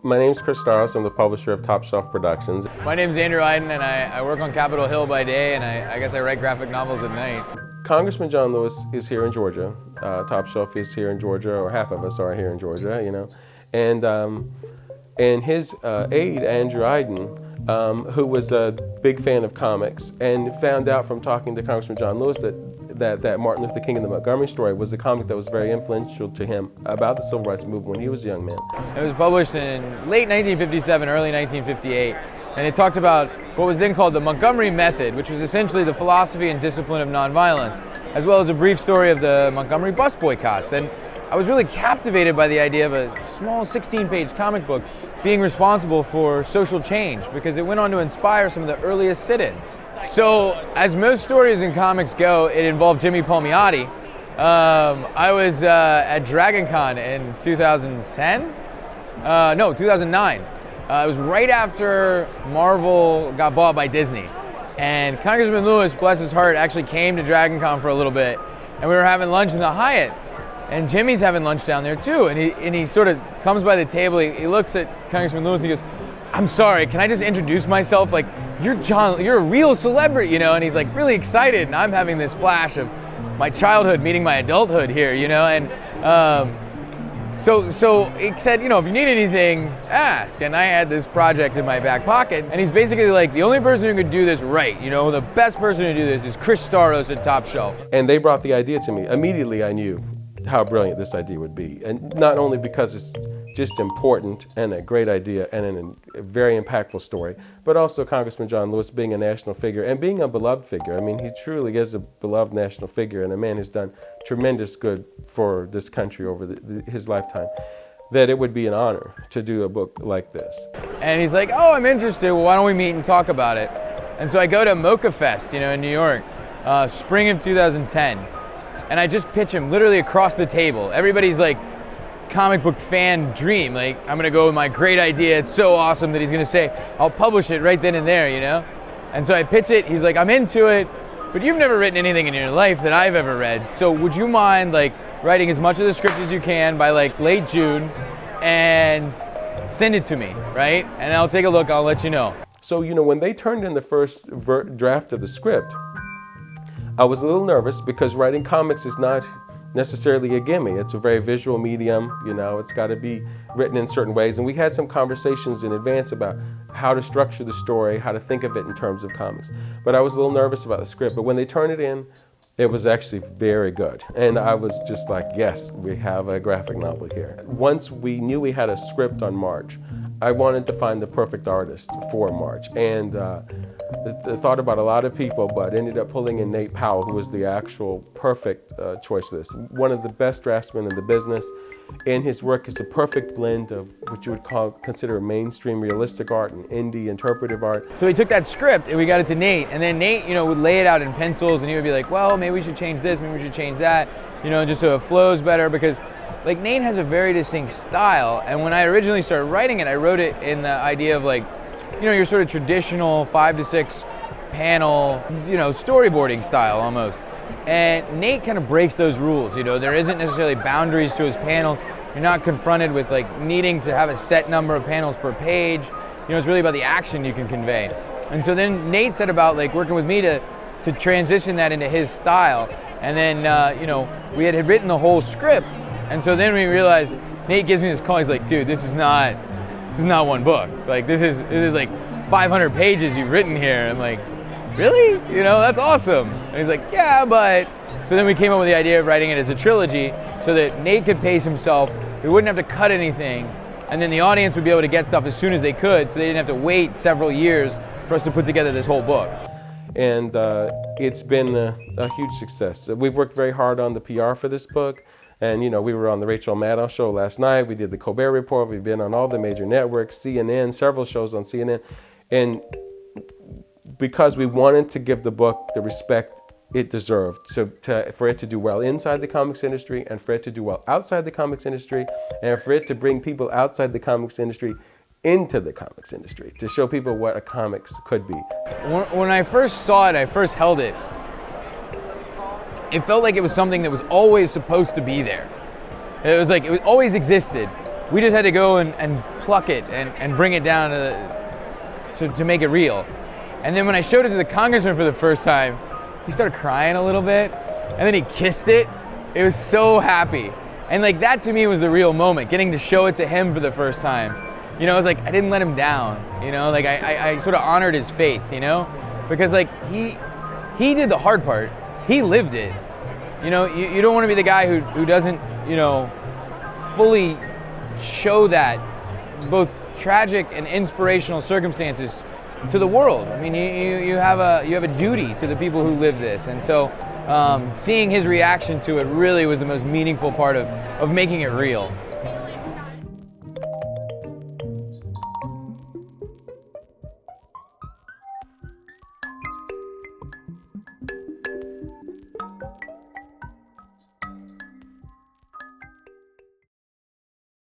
My name's Chris Staros. I'm the publisher of Top Shelf Productions. My name's Aydin, and I work on Capitol Hill by day, and I guess I write graphic novels at night. Congressman John Lewis is here in Georgia. Top Shelf is here in Georgia, or half of us are here in Georgia, you know. And his aide, Andrew Aydin, who was a big fan of comics, and found out from talking to Congressman John Lewis that Martin Luther King and the Montgomery story was a comic that was very influential to him about the Civil Rights Movement when he was a young man. It was published in late 1957, early 1958, and it talked about what was then called the Montgomery Method, which was essentially the philosophy and discipline of nonviolence, as well as a brief story of the Montgomery bus boycotts. And I was really captivated by the idea of a small 16-page comic book being responsible for social change, because it went on to inspire some of the earliest sit-ins. So, as most stories in comics go, it involved Jimmy Palmiotti. I was at DragonCon in 2010? No, 2009. It was right after Marvel got bought by Disney. And Congressman Lewis, bless his heart, actually came to DragonCon for a little bit, and we were having lunch in the Hyatt. And Jimmy's having lunch down there too, and he sort of comes by the table, he looks at Congressman Lewis and he goes, "I'm sorry, can I just introduce myself? Like, you're a real celebrity, you know?" And he's like really excited, and I'm having this flash of my childhood meeting my adulthood here, you know? And so he said, you know, if you need anything, ask. And I had this project in my back pocket, and he's basically like, the only person who could do this right, you know, the best person to do this is Chris Staros at Top Shelf. And they brought the idea to me. Immediately I knew how brilliant this idea would be. And not only because it's just important and a great idea and a very impactful story, but also Congressman John Lewis being a national figure and being a beloved figure. I mean, he truly is a beloved national figure and a man who's done tremendous good for this country over his lifetime, that it would be an honor to do a book like this. And he's like, "Oh, I'm interested. Well, why don't we meet and talk about it?" And so I go to Mocha Fest, you know, in New York, spring of 2010. And I just pitch him literally across the table. Everybody's like, comic book fan dream. Like, I'm gonna go with my great idea. It's so awesome that he's gonna say, I'll publish it right then and there, you know? And so I pitch it. He's like, "I'm into it, but you've never written anything in your life that I've ever read. So would you mind like writing as much of the script as you can by like late June and send it to me, right? And I'll take a look, I'll let you know." So, you know, when they turned in the first draft of the script, I was a little nervous because writing comics is not necessarily a gimme. It's a very visual medium, you know, it's got to be written in certain ways. And we had some conversations in advance about how to structure the story, how to think of it in terms of comics. But I was a little nervous about the script. But when they turned it in, it was actually very good. And I was just like, yes, we have a graphic novel here. Once we knew we had a script on March, I wanted to find the perfect artist for March. And I thought about a lot of people, but ended up pulling in Nate Powell, who was the actual perfect choice for this. One of the best draftsmen in the business, and his work is a perfect blend of what you would consider mainstream realistic art and indie interpretive art. So we took that script and we got it to Nate, and then Nate, you know, would lay it out in pencils, and he would be like, "Well, maybe we should change this, maybe we should change that," you know, just so it flows better, because like Nate has a very distinct style. And when I originally started writing it, I wrote it in the idea of like, you know, your sort of traditional 5 to 6 panel, you know, storyboarding style almost. And Nate kind of breaks those rules, you know, there isn't necessarily boundaries to his panels. You're not confronted with like needing to have a set number of panels per page. You know, it's really about the action you can convey. And so then Nate said about like working with me to transition that into his style. And then, you know, we had written the whole script. And so then we realized, Nate gives me this call, he's like, "Dude, this is not one book. Like, this is like 500 pages you've written here." I'm like, "Really? You know, that's awesome." And he's like, "Yeah, but..." So then we came up with the idea of writing it as a trilogy so that Nate could pace himself, we wouldn't have to cut anything, and then the audience would be able to get stuff as soon as they could, so they didn't have to wait several years for us to put together this whole book. And it's been a huge success. We've worked very hard on the PR for this book. And, you know, we were on the Rachel Maddow show last night. We did the Colbert Report. We've been on all the major networks, CNN, several shows on CNN. And because we wanted to give the book the respect it deserved, for it to do well inside the comics industry, and for it to do well outside the comics industry, and for it to bring people outside the comics industry into the comics industry, to show people what a comics could be. When I first saw it, I first held it, it felt like it was something that was always supposed to be there. It was like, it always existed, we just had to go and pluck it and bring it down to make it real. And then when I showed it to the congressman for the first time, he started crying a little bit, and then he kissed it. It was so happy. And like that to me was the real moment, getting to show it to him for the first time. You know, it was like I didn't let him down, you know, like I sort of honored his faith, you know, because like he did the hard part. He lived it. You know, you don't want to be the guy who doesn't, you know, fully show that both tragic and inspirational circumstances to the world. I mean, you have a duty to the people who live this, and so seeing his reaction to it really was the most meaningful part of making it real.